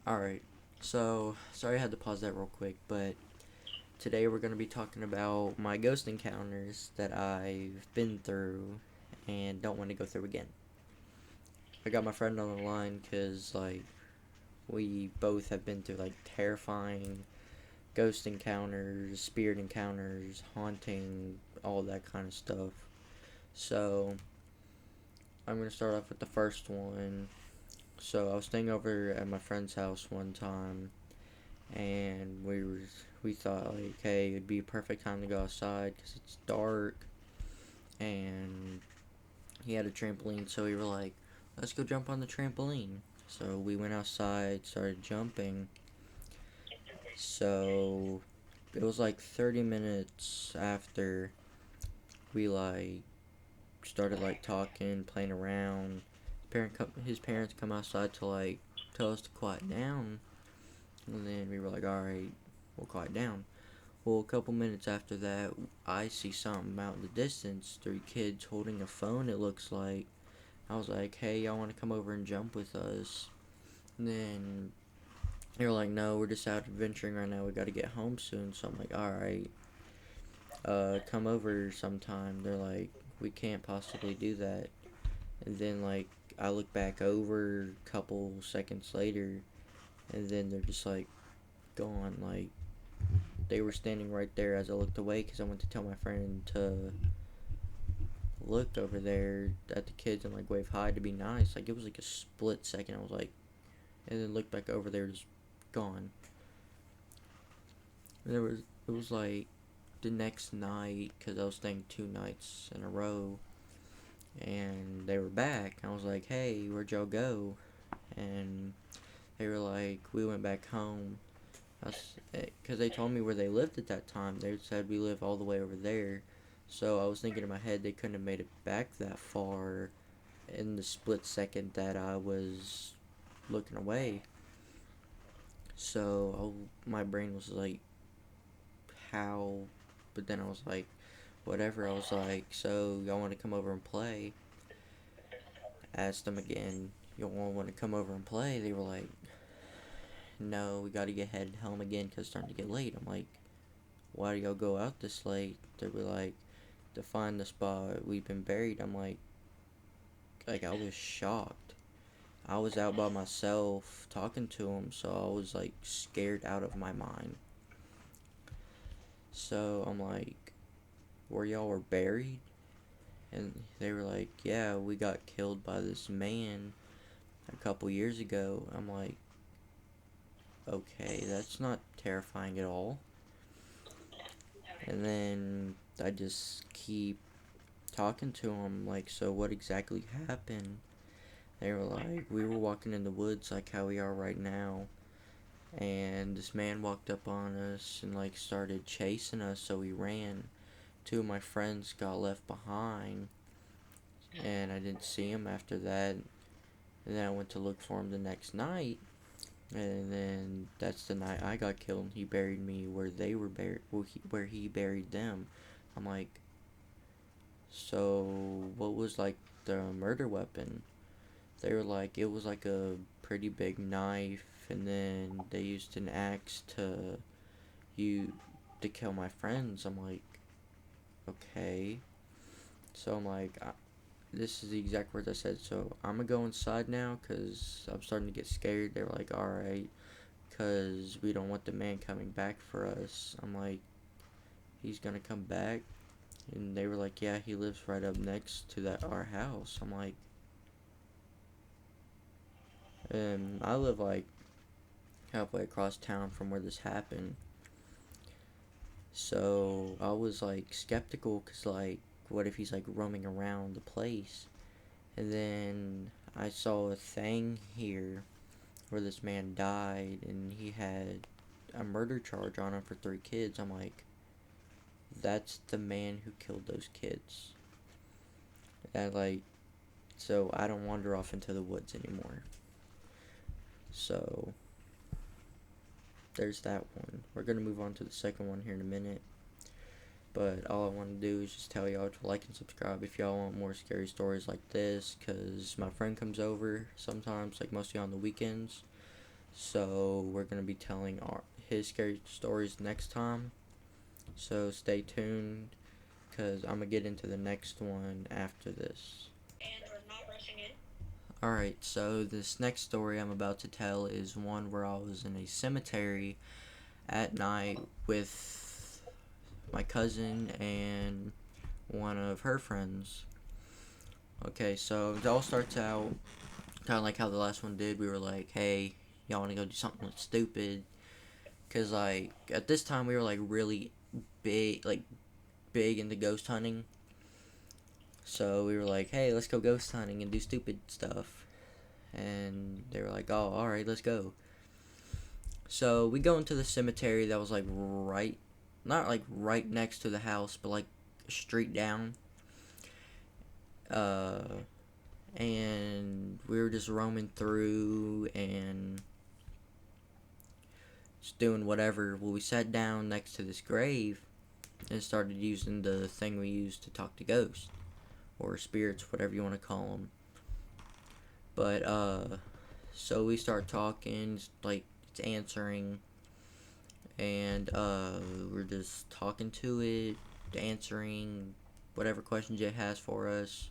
Alright, so sorry I had to pause that real quick, but today we're going to be talking about my ghost encounters that I've been through and don't want to go through again. I got my friend on the line because, we both have been through, terrifying ghost encounters, spirit encounters, haunting, all that kind of stuff. So, I'm going to start off with the first one. So, I was staying over at my friend's house one time and we thought hey, it'd be a perfect time to go outside because it's dark, and he had a trampoline, so we were like, let's go jump on the trampoline. So we went outside, started jumping. So it was like 30 minutes after we started talking, playing around. His parents come outside to tell us to quiet down, and then we were like, alright, we'll quiet down. Well, a couple minutes after that, I see something out in the distance. 3 kids holding a phone, it looks like. I was like, hey, y'all want to come over and jump with us? And then they were like, no, we're just out adventuring right now. We got to get home soon. So I'm like, alright, come over sometime. They're like, we can't possibly do that. And then, I look back over a couple seconds later, and then they're just, gone. They were standing right there as I looked away because I went to tell my friend to look over there at the kids and wave hi to be nice. It was a split second. I was like, and then looked back over there, just gone. And it was the next night because I was staying 2 nights in a row, and they were back. I was like, hey, where'd y'all go? And they were like, we went back home. Because they told me where they lived at that time. They said we live all the way over there. So I was thinking in my head they couldn't have made it back that far in the split second that I was looking away. So my brain was like, how? But then I was like, whatever. I was like, so y'all want to come over and play? Asked them again, y'all want to come over and play? They were like, no, we gotta head home again because it's starting to get late. I'm like, why do y'all go out this late? They were like, to find the spot we've been buried. I'm I was shocked. I was out by myself talking to them, so I was scared out of my mind. So I'm like, where y'all were buried? And they were like, yeah, we got killed by this man a couple years ago. I'm like, okay, that's not terrifying at all. And then I just keep talking to them, so what exactly happened? They were like, we were walking in the woods like how we are right now, and this man walked up on us and started chasing us, so we ran. 2 of my friends got left behind, and I didn't see him after that. And then I went to look for him the next night, and then that's the night I got killed, and he buried me where they were buried, where he buried them. I'm like, so what was the murder weapon? They were like, it was a pretty big knife, and then they used an axe you to kill my friends. I'm like, okay. So I'm like, this is the exact words I said. So I'm gonna go inside now because I'm starting to get scared. They were like, alright, because we don't want the man coming back for us. I'm like, he's gonna come back? And they were like, yeah, he lives right up next to our house. I'm like, I live halfway across town from where this happened. So I was skeptical because what if he's roaming around the place? And then I saw a thing here where this man died and he had a murder charge on him for 3 kids. I'm like, that's the man who killed those kids. And so I don't wander off into the woods anymore. So there's that one. We're gonna move on to the second one here in a minute. But all I want to do is just tell y'all to like and subscribe if y'all want more scary stories like this. Because my friend comes over sometimes, mostly on the weekends. So we're gonna be telling his scary stories next time. So stay tuned, cause I'm gonna get into the next one after this. And we're not rushing in. Alright, so this next story I'm about to tell is one where I was in a cemetery at night with my cousin and one of her friends. Okay, so it all starts out kind of like how the last one did. We were like, hey, y'all want to go do something stupid? Because, like, at this time we were, like, really big into ghost hunting. So we were like, hey, let's go ghost hunting and do stupid stuff. And they were like, oh, alright, let's go. So we go into the cemetery that was, like, not, like, right next to the house, but, like, a street down. And we were just roaming through and just doing whatever. Well, we sat down next to this grave and started using the thing we use to talk to ghosts or spirits, whatever you want to call them. But so we start talking, like it's answering, and we're just talking to it, answering whatever questions it has for us,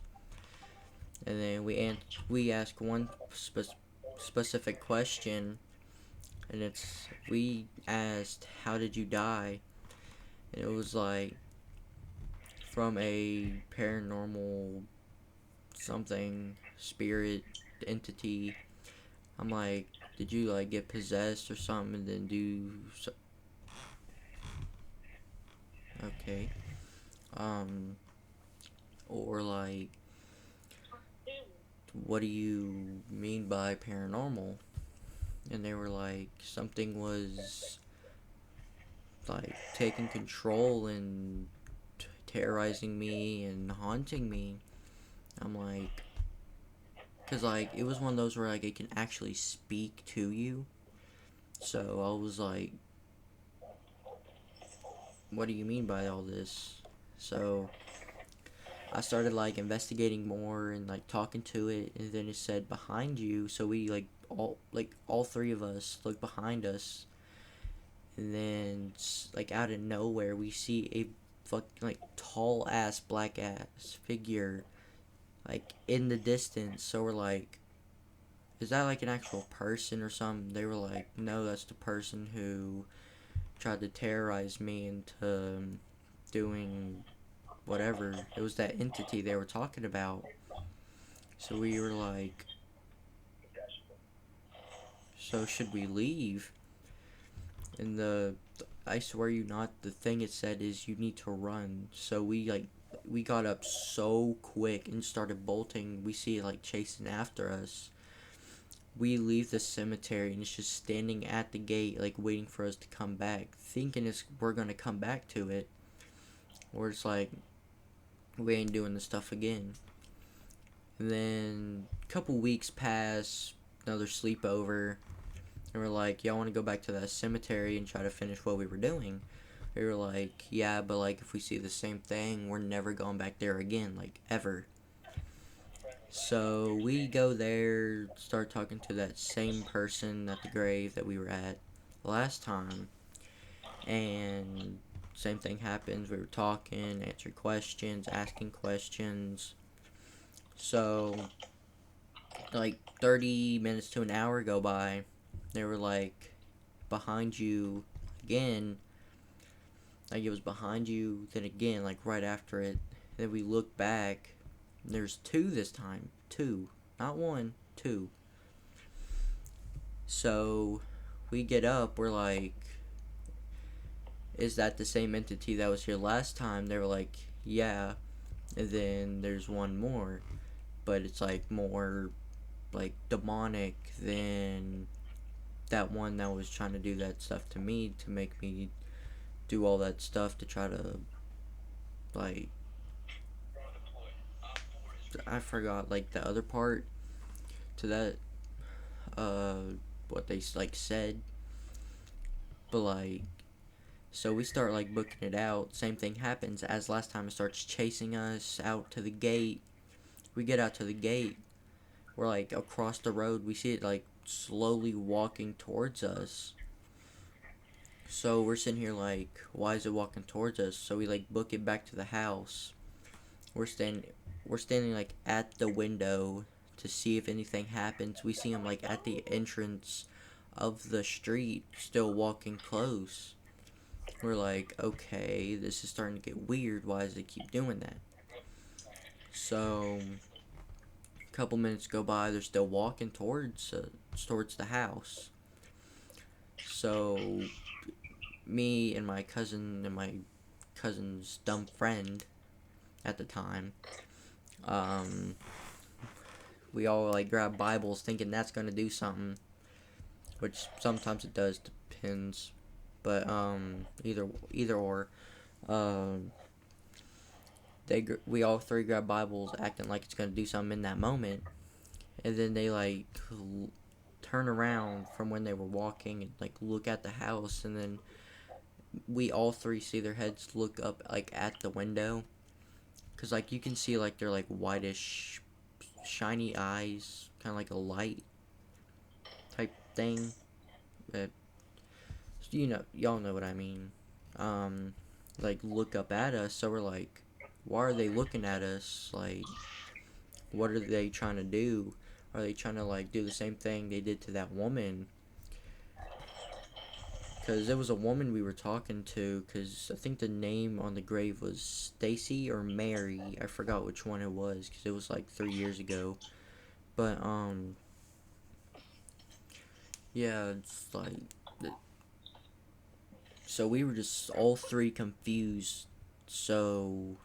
and then we ask one specific question, and we asked, how did you die? And it was like from a paranormal something spirit entity. I'm like, did you like get possessed or something and then do okay, or like, what do you mean by paranormal? And they were like, something was like taking control and terrorizing me and haunting me. I'm like, because like it was one of those where like it can actually speak to you. So I was like, what do you mean by all this? So I started like investigating more and like talking to it, and then it said behind you. So we all three of us look behind us, and then like out of nowhere we see a fucking like tall ass black ass figure like in the distance. So we're like, is that like an actual person or something? They were like, no, that's the person who tried to terrorize me into doing whatever. It was that entity they were talking about. So we were like, so should we leave? And I swear you not, the thing it said is you need to run. So we got up so quick and started bolting. We see it like chasing after us. We leave the cemetery and it's just standing at the gate like waiting for us to come back, thinking we're gonna come back to it. Or it's like, we ain't doing this stuff again. And then a couple weeks pass, another sleepover, and we're like, y'all want to go back to that cemetery and try to finish what we were doing? We were like, yeah, but like if we see the same thing, we're never going back there again, like ever. So we go there, start talking to that same person at the grave that we were at last time, and same thing happens. We were talking, answering questions, asking questions. So like 30 minutes to an hour go by. They were like, behind you again. Like it was behind you, then again, like right after it. Then we look back. There's two this time. Two. Not one, two. So we get up, we're like, is that the same entity that was here last time? They were like, yeah. And then there's one more. But it's like more like demonic than that one that was trying to do that stuff to me, to make me do all that stuff to try to like, I forgot like the other part to that what they like said, but like, so we start like booking it out. Same thing happens as last time. It starts chasing us out to the gate. We get out to the gate, we're like across the road, we see it like slowly walking towards us. So we're sitting here like, why is it walking towards us? So we like book it back to the house. We're standing we're standing like at the window to see if anything happens. We see him like at the entrance of the street, still walking close. We're like, okay, this is starting to get weird. Why does it keep doing that? So a couple minutes go by, they're still walking towards the house. So me and my cousin's dumb friend at the time, um, we all like grab Bibles thinking that's gonna do something, which sometimes it does, depends. But either or, um, we all three grab Bibles, acting like it's gonna do something in that moment, and then they like turn around from when they were walking and like look at the house, and then we all three see their heads look up like at the window, cause like you can see like they're like whitish, shiny eyes, kind of like a light type thing. But y'all know what I mean. Um, like look up at us. So we're like, why are they looking at us? Like, what are they trying to do? Are they trying to like do the same thing they did to that woman? Because it was a woman we were talking to. Because I think the name on the grave was Stacy or Mary. I forgot which one it was. Because it was like 3 years ago. But yeah, it's like. So we were just all three confused. So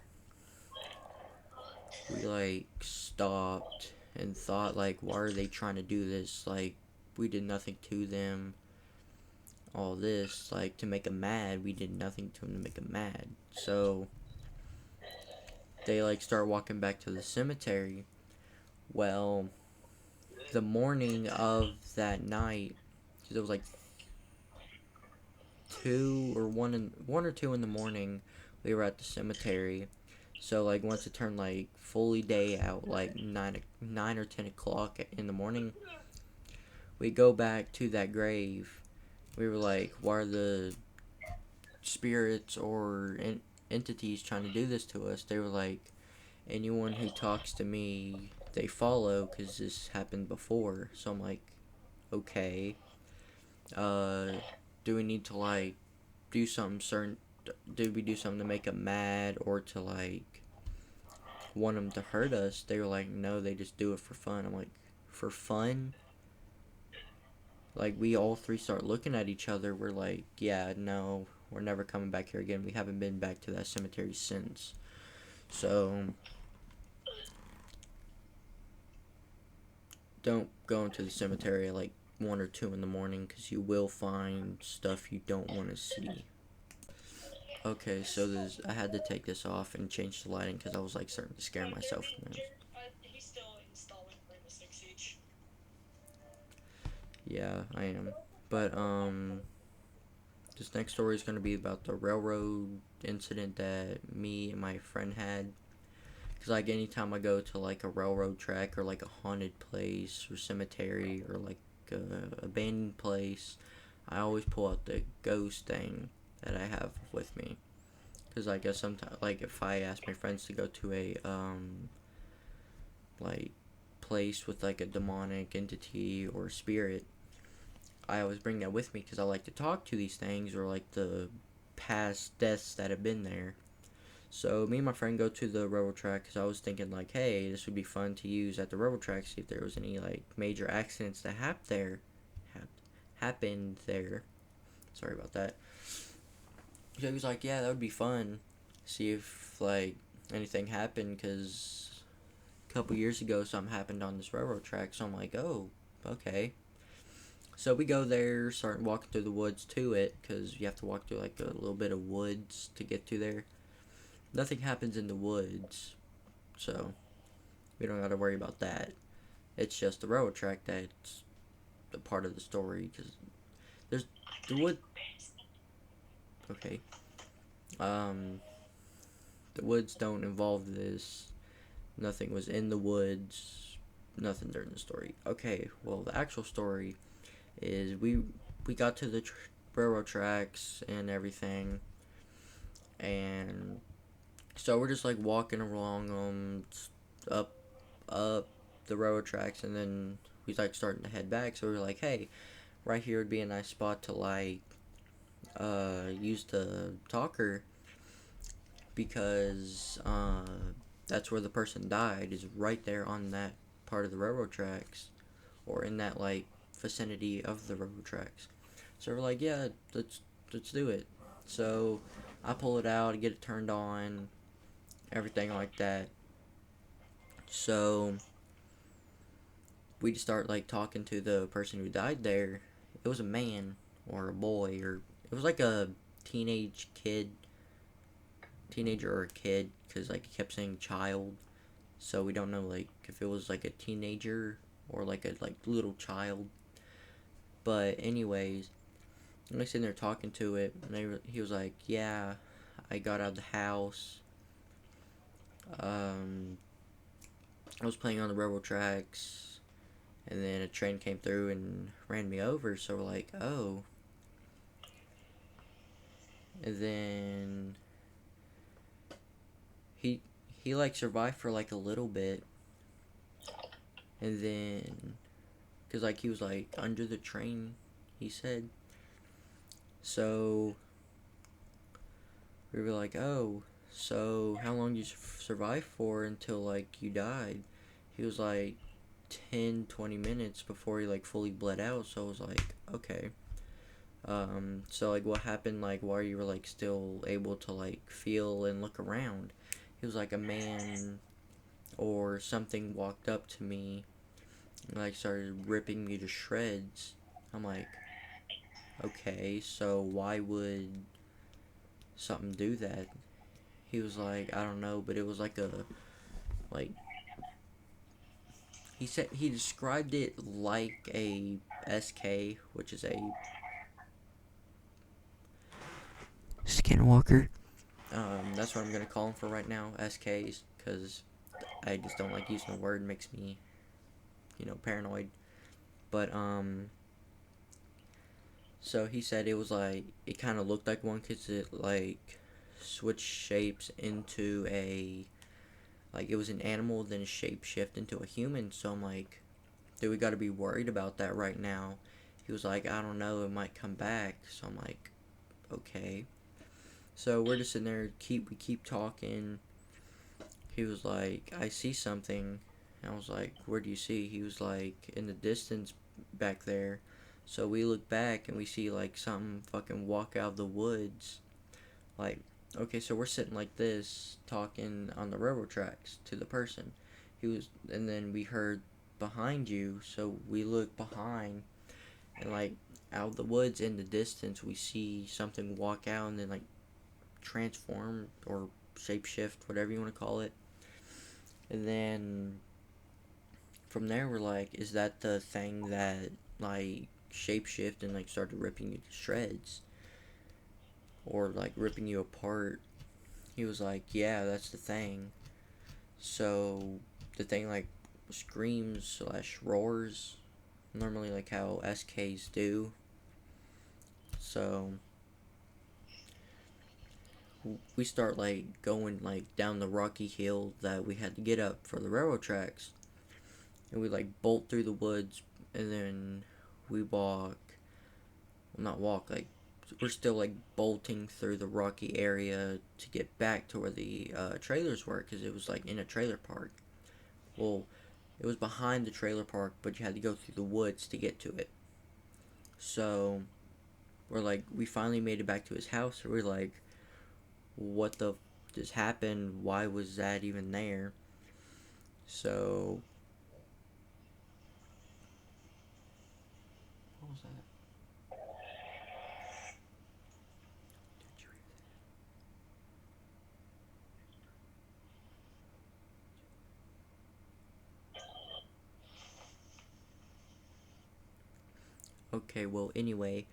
we like stopped and thought like, why are they trying to do this? Like, we did nothing to them. All this like to make them mad. We did nothing to them to make them mad. So they like start walking back to the cemetery. Well, the morning of that night, because it was like 1 or 2 in the morning, we were at the cemetery. So like once it turned like fully day out, like 9 or 10 o'clock in the morning, we go back to that grave. We were like, why are the spirits or entities trying to do this to us? They were like, anyone who talks to me, they follow, because this happened before. So I'm like, okay, do we need to like do something certain? Did we do something to make them mad or to like want them to hurt us? They were like, no, they just do it for fun. I'm like, for fun? Like, we all three start looking at each other. We're like, yeah, no, we're never coming back here again. We haven't been back to that cemetery since. So don't go into the cemetery at like 1 or 2 in the morning, because you will find stuff you don't want to see. Okay, so I had to take this off and change the lighting because I was like starting to scare myself. Yeah, I am. But this next story is gonna be about the railroad incident that me and my friend had. Cause like anytime I go to like a railroad track or like a haunted place or cemetery or like a abandoned place, I always pull out the ghost thing that I have with me. Cause I guess sometimes like if I ask my friends to go to a like place with like a demonic entity or spirit, I always bring that with me because I like to talk to these things or like the past deaths that have been there. So me and my friend go to the railroad track because I was thinking like, hey, this would be fun to use at the railroad track. See if there was any like major accidents that happened there. Sorry about that. So he was like, yeah, that would be fun. See if like anything happened, because a couple years ago something happened on this railroad track. So I'm like, oh, okay. So we go there, start walking through the woods to it, because you have to walk through like a little bit of woods to get to there. Nothing happens in the woods, so we don't got to worry about that. It's just the railroad track that's a part of the story, because there's the wood. Okay. The woods don't involve this. Nothing was in the woods. nothing during the story. Okay, well, the actual story is we got to the railroad tracks and everything, and so we're just like walking along up up the railroad tracks, and then we like starting to head back. So we were like, hey, right here would be a nice spot to like use the talker, because that's where the person died, is right there on that part of the railroad tracks, or in that like vicinity of the railroad tracks. So we're like, yeah, let's do it. So I pull it out, get it turned on, everything like that. So we just start like talking to the person who died there. It was a man or a boy, or it was like a teenager or a kid, because like he kept saying child. So we don't know like if it was like a teenager or like a like little child. But anyways, I'm like sitting there talking to it, and he was like, yeah, I got out of the house. Um, I was playing on the railroad tracks, and then a train came through and ran me over. So we're like, oh. And then he he like survived for like a little bit, and then because like he was like under the train, he said. So we were like, oh, so how long did you survive for until like you died? He was like 10-20 minutes before he like fully bled out. So I was like, okay. So like what happened like while you were like still able to like feel and look around? He was like, a man or something walked up to me and like started ripping me to shreds. I'm like, okay, so why would something do that? He was like, I don't know, but it was like a like he said he described it like a SK, which is a skinwalker. That's what I'm gonna call them for right now, SKs, because I just don't like using the word. It makes me, paranoid. But so he said it was like it kind of looked like one, because it like switched shapes into a like it was an animal, then shape shift into a human. So I'm like, dude, we got to be worried about that right now. He was like, I don't know, it might come back. So I'm like, okay. So we're just in there, we keep talking. He was like, I see something. And I was like, where do you see? He was like, in the distance back there. So we look back and we see like something fucking walk out of the woods. Like, okay, so we're sitting like this, talking on the railroad tracks to the person. And then we heard behind you, so we look behind, and like out of the woods in the distance, we see something walk out and then like transform or shapeshift, whatever you want to call it. And then from there, we're like, is that the thing that like shapeshift and like started ripping you to shreds? Or like ripping you apart? He was like, yeah, that's the thing. So the thing like screams slash roars, normally like how SKs do. So we start like going like down the rocky hill that we had to get up for the railroad tracks, and we like bolt through the woods, and then we walk, well, not walk, like we're still like bolting through the rocky area to get back to where the trailers were, because it was like in a trailer park. Well, it was behind the trailer park, but you had to go through the woods to get to it. So we're like, we finally made it back to his house. We're like, what the just happened? Why was that even there? So what was that? Did you read that? Okay, well, anyway,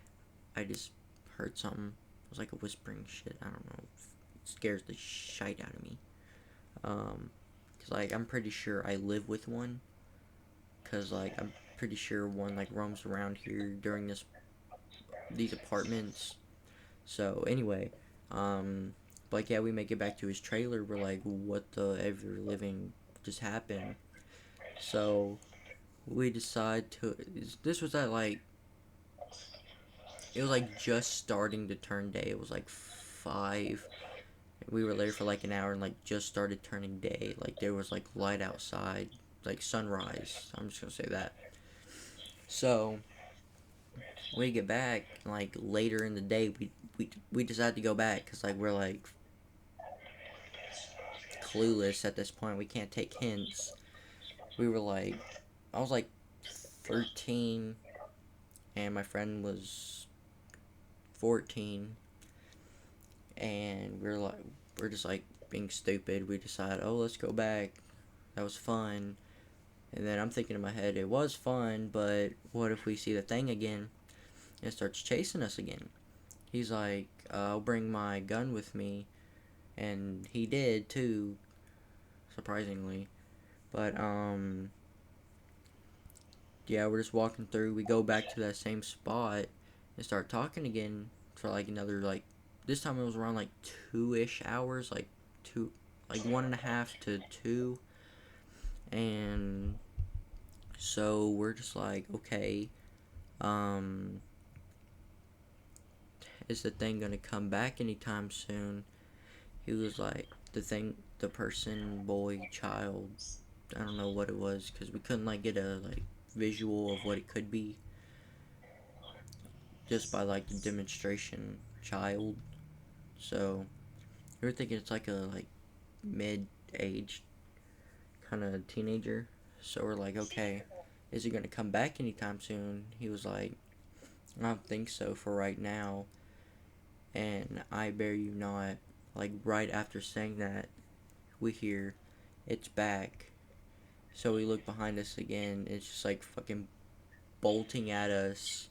I just heard something. It was like a whispering shit. I don't know. It scares the shite out of me. Cause like I'm pretty sure I live with one. because like I'm pretty sure one like roams around here during these apartments. So anyway, like yeah, we make it back to his trailer. We're like, what the ever living just happened? So we decide to. This was at like it was like just starting to turn day. It was like 5. We were there for like an hour and like just started turning day. Like there was like light outside, like sunrise. I'm just gonna say that. So we get back like later in the day. We decide to go back because like we're like clueless at this point. We can't take hints. We were like, I was like 13, and my friend was 14, and we're just like being stupid. We decide, oh, let's go back. That was fun. And then I'm thinking in my head, it was fun, but what if we see the thing again? It starts chasing us again. He's like, I'll bring my gun with me, and he did too, surprisingly. But yeah, we're just walking through. We go back to that same spot and start talking again for like another like. This time it was around like 2-ish hours, like two, like 1.5 to 2, and so we're just like, okay, um, is the thing gonna come back anytime soon? He was like, the person, boy, child, I don't know what it was, because we couldn't like get a like visual of what it could be just by like the demonstration child. So we were thinking it's like a like mid-aged kind of teenager. So we're like, okay, is he gonna come back anytime soon? He was like, I don't think so for right now. And I bear you not, like right after saying that, we hear it's back. So we look behind us again. It's just like fucking bolting at us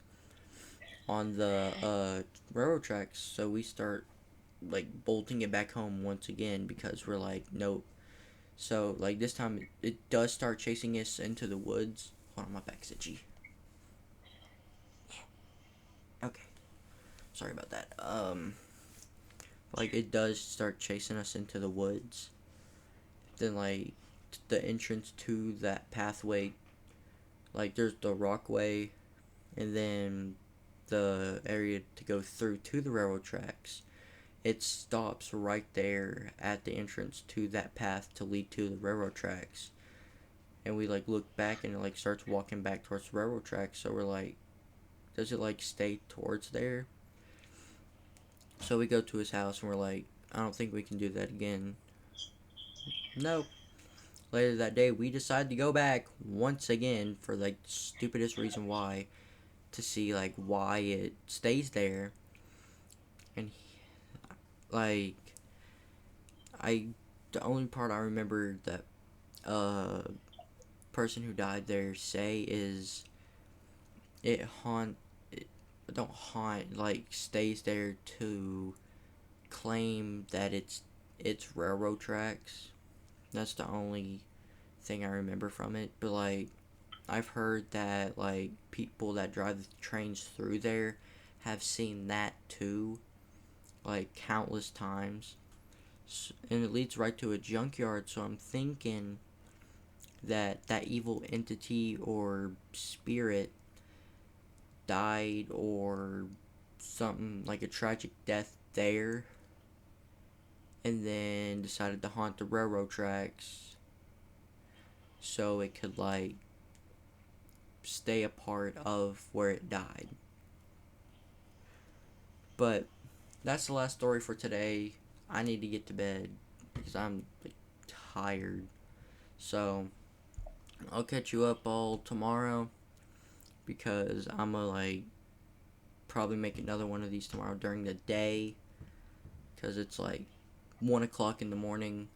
on the railroad tracks. So we start like bolting it back home once again because we're like, nope. So like this time it does start chasing us into the woods. Hold on, my back's itchy. Okay, sorry about that. Like it does start chasing us into the woods. Then like the entrance to that pathway, like there's the rockway, and then the area to go through to the railroad tracks. It stops right there at the entrance to that path to lead to the railroad tracks. And we like look back and it like starts walking back towards the railroad tracks. So we're like, does it like stay towards there? So we go to his house and we're like, I don't think we can do that again. Nope. Later that day, we decide to go back once again for like the stupidest reason why, to see like why it stays there. And like I, the only part I remember that person who died there say is it don't haunt, like stays there to claim that it's railroad tracks. That's the only thing I remember from it. But like I've heard that like people that drive the trains through there have seen that too, like countless times. And it leads right to a junkyard, so I'm thinking that that evil entity or spirit died or something like a tragic death there and then decided to haunt the railroad tracks so it could like stay a part of where it died. But that's the last story for today. I need to get to bed because I'm like, tired. So I'll catch you up all tomorrow because I'm gonna like probably make another one of these tomorrow during the day because it's like 1 o'clock in the morning,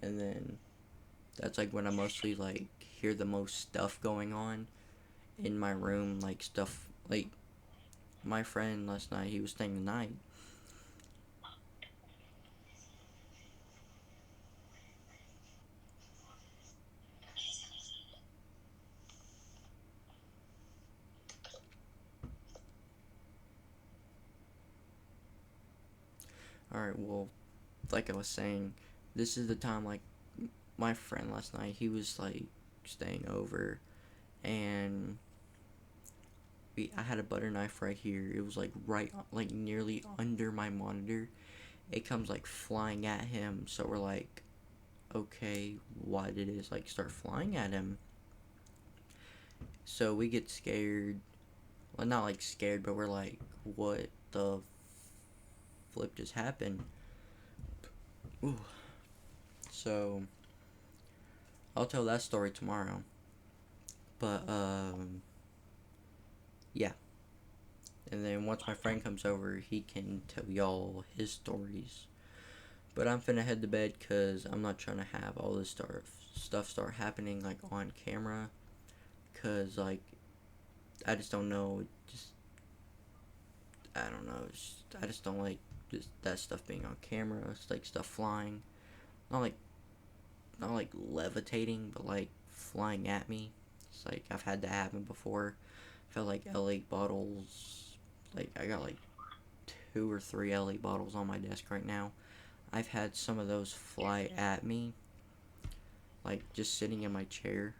and then that's like when I mostly like hear the most stuff going on in my room, like stuff like my friend last night, he was staying the night. Alright, well, like I was saying, this is the time, like, my friend last night, he was, like, staying over, and I had a butter knife right here. It was, like, right, like, nearly under my monitor. It comes, like, flying at him, so we're like, okay, why did it, like, start flying at him? So we get scared. Well, not, like, scared, but we're like, what the flip just happened? Ooh. So, I'll tell that story tomorrow. But, yeah. And then once my friend comes over, he can tell y'all his stories. But I'm finna head to bed because I'm not trying to have all this stuff start happening, like, on camera. Because, like, I just don't know. I don't know. I just don't like that stuff being on camera. It's like stuff flying. Not like, not like levitating, but like flying at me. It's like I've had that happen before. I felt like LA bottles. Like I got like 2 or 3 LA bottles on my desk right now. I've had some of those fly at me, like just sitting in my chair.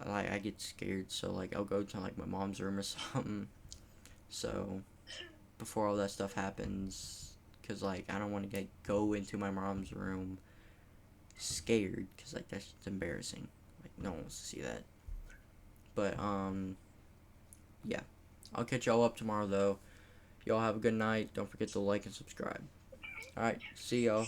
Like I get scared, so like I'll go to like my mom's room or something. So before all that stuff happens, cause like I don't want to go into my mom's room scared, cause like that's just embarrassing. Like no one wants to see that. But yeah, I'll catch y'all up tomorrow though. Y'all have a good night. Don't forget to like and subscribe. All right, see y'all.